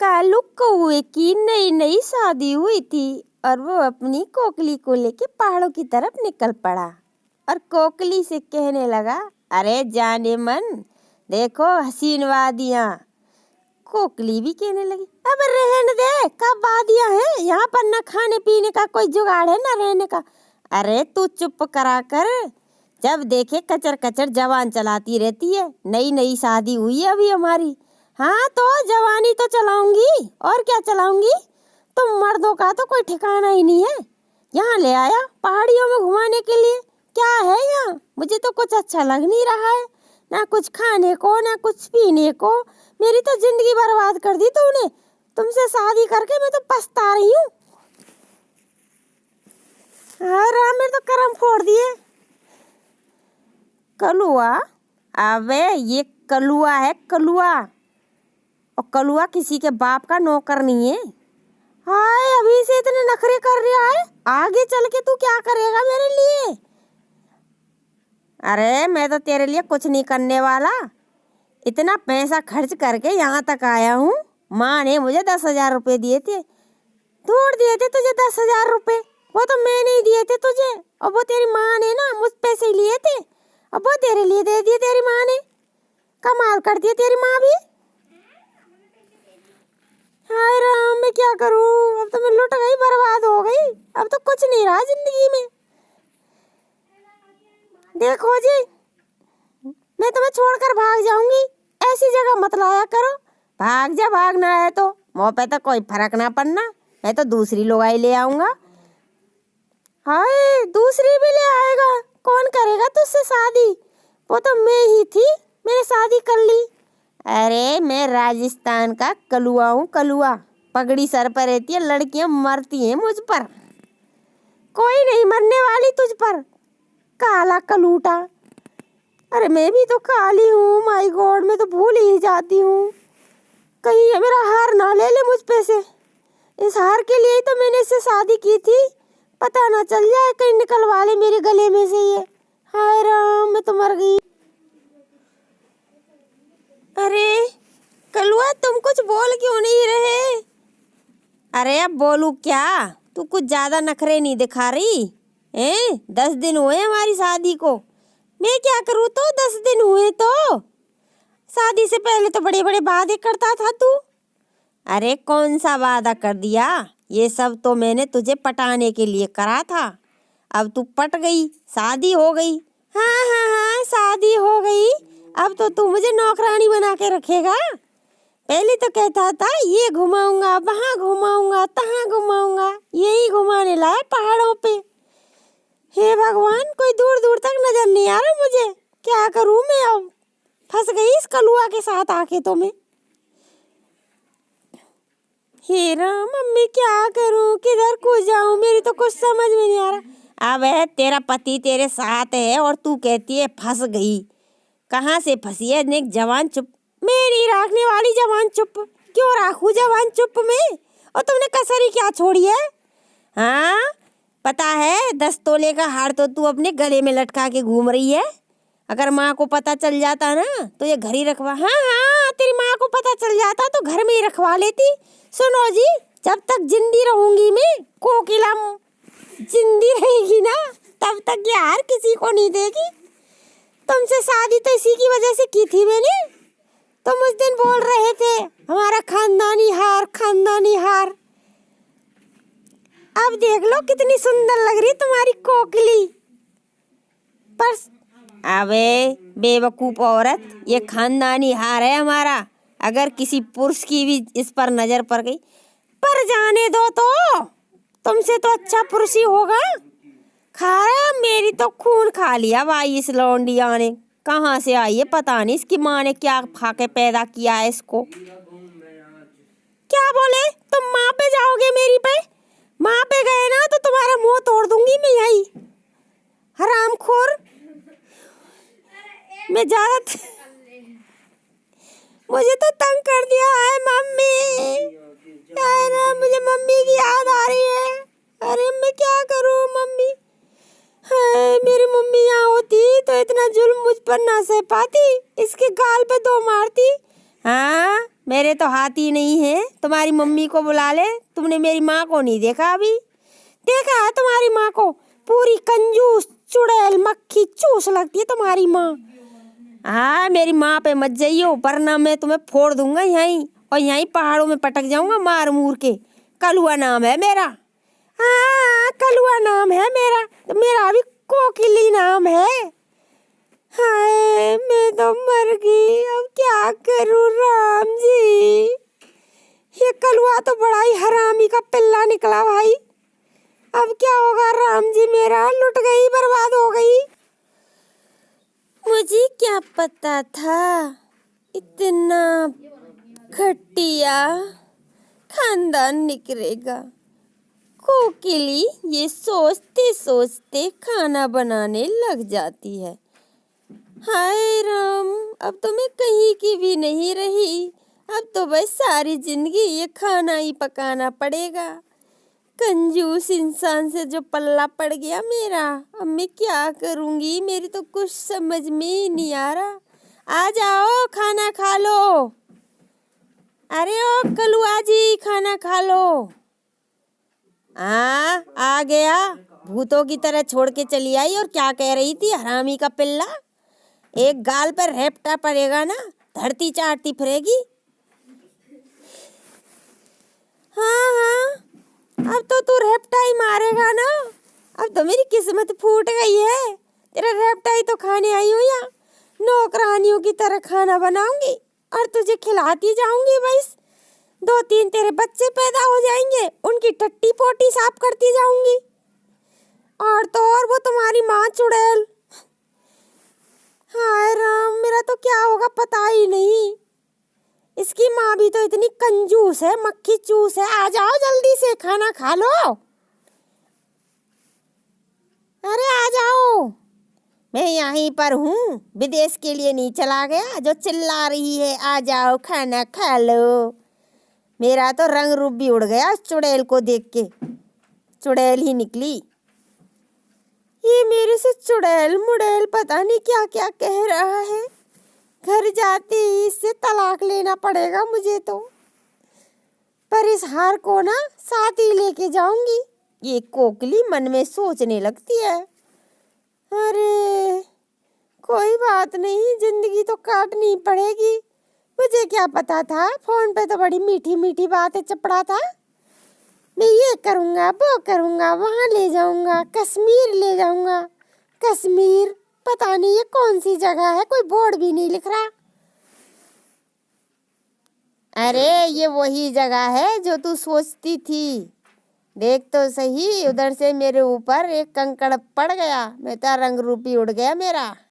कालू कौए की नई नई शादी हुई थी और वो अपनी कोकली को लेके पहाड़ों की तरफ निकल पड़ा और कोकली से कहने लगा, अरे जाने मन, देखो हसीन वादियाँ। कोकली भी कहने लगी, अब रहने दे, कब वादियाँ हैं, यहाँ पर न खाने पीने का कोई जुगाड़ है न रहने का। अरे तू चुप करा कर, जब देखे कचर कचर जवान चलाती रहती है। नई नई शादी हुई है अभी हमारी। हाँ तो जवानी तो चलाऊंगी, और क्या चलाऊंगी। तुम मर्दों का तो कोई ठिकाना ही नहीं है। यहाँ ले आया पहाड़ियों में घुमाने के लिए। क्या है यहाँ, मुझे तो कुछ अच्छा लग नहीं रहा है, ना कुछ खाने को ना कुछ पीने को। मेरी तो जिंदगी बर्बाद कर दी तूने। तुमसे शादी करके मैं तो पछता रही हूँ। राम मेरे तो कर्म फोड़ दिए। कलुआ, अबे ये कलुआ है, कलुआ। और कलुआ किसी के बाप का नौकर नहीं है। हाय, अभी से इतने नखरे कर रहा है, आगे चल के तू क्या करेगा मेरे लिए। अरे मैं तो तेरे लिए कुछ नहीं करने वाला। इतना पैसा खर्च करके यहाँ तक आया हूँ। माँ ने मुझे 10,000 रुपए दिए थे। धूड़ दिए थे तुझे 10,000 रुपए, वो तो मैं नहीं दिए थे तुझे, और वो तेरी माँ ने ना मुझ पैसे लिए थे, अब वो तेरे लिए दे दिए तेरी माँ ने। कमाल कर दिया तेरी माँ भी। हाय राम, मैं क्या करूं, अब तो मैं लुट गई, बर्बाद हो गई। अब तो कुछ नहीं रहा जिंदगी में। देखो जी, मैं तुम्हें छोड़कर भाग जाऊंगी, ऐसी जगह मत लाया करो। भाग जा, भागना है तो मुँह पे तो कोई फर्क ना पड़ना, मैं तो दूसरी लुगाई ले आऊंगा। हाय, दूसरी भी ले आएगा, कौन करेगा तुझसे शादी, वो तो मैं ही थी, मैंने शादी कर ली। अरे मैं राजस्थान का कलुआ हूँ, कलुआ। पगड़ी सर पर रहती है, लड़कियां मरती हैं मुझ पर, कोई नहीं मरने वाली तुझ पर, काला कलूटा। अरे मैं भी तो काली हूँ, माय गॉड, मैं तो भूल ही जाती हूँ। कहीं ये मेरा हार ना ले ले मुझ पे से। इस हार के लिए तो मैंने इससे शादी की थी, पता ना चल जाए कहीं निकलवा ले मेरे गले में से ये। हाय राम, मैं तो मर गई। अरे कलुआ, तुम कुछ बोल क्यों नहीं रहे। अरे अब बोलू क्या, तू कुछ ज्यादा नखरे नहीं दिखा रही है। 10 दिन हुए हमारी शादी को, मैं क्या करूँ, तो 10 दिन हुए तो। शादी से पहले तो बड़े बड़े वादे करता था तू। अरे कौन सा वादा कर दिया, ये सब तो मैंने तुझे पटाने के लिए करा था। अब तू पट गई, शादी हो गई। हाँ हाँ हाँ, शादी हो गई, अब तो तू मुझे नौकरानी बना के रखेगा। पहले तो कहता था ये घुमाऊंगा, वहाँ घुमाऊंगा, तहाँ घुमाऊंगा, यही घुमाने लाया पहाड़ों पे। हे भगवान, कोई दूर दूर तक नजर नहीं आ रहा मुझे, क्या करूँ मैं, अब फंस गई इस कलुआ के साथ आके तो मैं। हे राम, मम्मी क्या करूँ, किधर को जाऊँ, मेरी तो कुछ समझ में नहीं आ रहा। अब है तेरा पति तेरे साथ है और तू कहती है फंस गई। कहाँ से फंसी है, नेक जवान चुप, मेरी रखने वाली जवान चुप। क्यों राखू जवान चुप में, और तुमने कसर ही क्या छोड़ी है। हाँ पता है, 10 तोले का हार तो तू अपने गले में लटका के घूम रही है। अगर माँ को पता चल जाता ना तो ये घर ही रखवा। हाँ हाँ, तेरी माँ को पता चल जाता तो घर में ही रखवा लेती। सुनो जी, जब तक जिंदी रहूंगी मैं, कोकिला जिंदी रहेगी ना, तब तक ये हार किसी को नहीं देगी। तुमसे शादी तो इसी की वजह से की थी मैंने। तुम उस दिन बोल रहे थे हमारा खानदानी हार, खानदानी हार। अब देख लो कितनी सुंदर लग रही तुम्हारी कोकिली पर। अबे बेवकूफ औरत, ये खानदानी हार है हमारा। अगर किसी पुरुष की भी इस पर नजर पड़ गई, पर जाने दो तो, तुमसे तो अच्छा पुरुष ही होगा। खाया, मेरी तो खून खा लिया भाई इस लौंडिया ने। कहाँ से आई है पता नहीं, इसकी माँ ने क्या खा के पैदा किया है इसको। क्या बोले, तुम माँ पे जाओगे मेरी पे, माँ पे गए ना तो तुम्हारा मुंह तोड़ दूंगी मैं यही, हरामखोर। मैं ज्यादा मुझे तो तंग कर दिया है मम्मी, ना मुझे मम्मी की याद आ रही है। अरे मैं क्या करूँ मम्मी, मेरी मम्मी यहाँ होती तो इतना जुल्म मुझ पर ना सह पाती, इसके गाल पे 2 मारती। हाँ, मेरे तो हाथ ही नहीं है। तुम्हारी मम्मी को बुला ले। तुमने मेरी माँ को नहीं देखा अभी। देखा है तुम्हारी माँ को? पूरी कंजूस, चुड़ैल, मक्खी चूस लगती है तुम्हारी माँ। हाँ, मेरी माँ पे मत जाइयो, वरना मैं तुम्हें फोड़ दूंगा यहीं, और यहीं पहाड़ों में पटक जाऊंगा मार मूर के। कलुआ नाम है मेरा। हाँ, कलुआ नाम है मेरा। तो मेरा भी कोकिली नाम है। हाय, मैं तो मर गई। अब क्या करूँ राम जी? ये कलुआ तो बड़ा ही हरामी का पिल्ला निकला भाई। अब क्या होगा राम जी? मेरा लुट गई, बर्बाद हो गई। मुझे क्या पता था इतना घटिया खानदान निकलेगा। कोकिली ये सोचते सोचते खाना बनाने लग जाती है। हाय राम, अब तो मैं कहीं की भी नहीं रही। अब तो बस सारी जिंदगी ये खाना ही पकाना पड़ेगा। कंजूस इंसान से जो पल्ला पड़ गया मेरा, अब मैं क्या करूंगी? मेरी तो कुछ समझ में ही नहीं आ रहा। आ जाओ, खाना खा लो। अरे ओ कलुआ जी, खाना खा लो। हाँ, आ गया। भूतों की तरह छोड़ के चली आई। और क्या कह रही थी हरामी का पिल्ला? एक गाल पर रेपटा पड़ेगा ना, धरती चाटती फिरेगी। हाँ हाँ, अब तो तू रेपटा ही मारेगा ना। अब तो मेरी किस्मत फूट गई है। तेरा रेपटा ही तो खाने आई हूँ यहाँ। नौकरानियों की तरह खाना बनाऊंगी और तुझे खिलाती जाऊंगी। बस 2-3 तेरे बच्चे पैदा हो जाएंगे, उनकी टट्टी पोटी साफ करती जाऊंगी। और तो और वो तुम्हारी माँ चुड़ैल। हाय राम, मेरा तो क्या होगा पता ही नहीं। इसकी माँ भी तो इतनी कंजूस है, मक्खी चूस है। आ जाओ जल्दी से, खाना खा लो। अरे आ जाओ, मैं यहीं पर हूँ, विदेश के लिए नहीं चला गया जो चिल्ला रही है। आ जाओ, खाना खा लो। मेरा तो रंग रूप भी उड़ गया उस चुड़ैल को देख के। चुड़ैल ही निकली। ये मेरे से चुड़ैल मुड़ैल पता नहीं क्या क्या कह रहा है। घर जाते ही इससे तलाक लेना पड़ेगा मुझे तो। पर इस हार को ना साथ ही लेके जाऊंगी। ये कोकिली मन में सोचने लगती है। अरे कोई बात नहीं, जिंदगी तो काटनी पड़ेगी। मुझे क्या पता था, फोन पे तो बड़ी मीठी मीठी बातें चपड़ा था। मैं ये करूँगा, वो करूँगा, वहाँ ले जाऊँगा, कश्मीर ले जाऊँगा। कश्मीर पता नहीं ये कौन सी जगह है, कोई बोर्ड भी नहीं लिख रहा। अरे ये वही जगह है जो तू सोचती थी। देख तो सही, उधर से मेरे ऊपर एक कंकड़ पड़ गया। मैं तो रंग रूपी उड़ गया मेरा।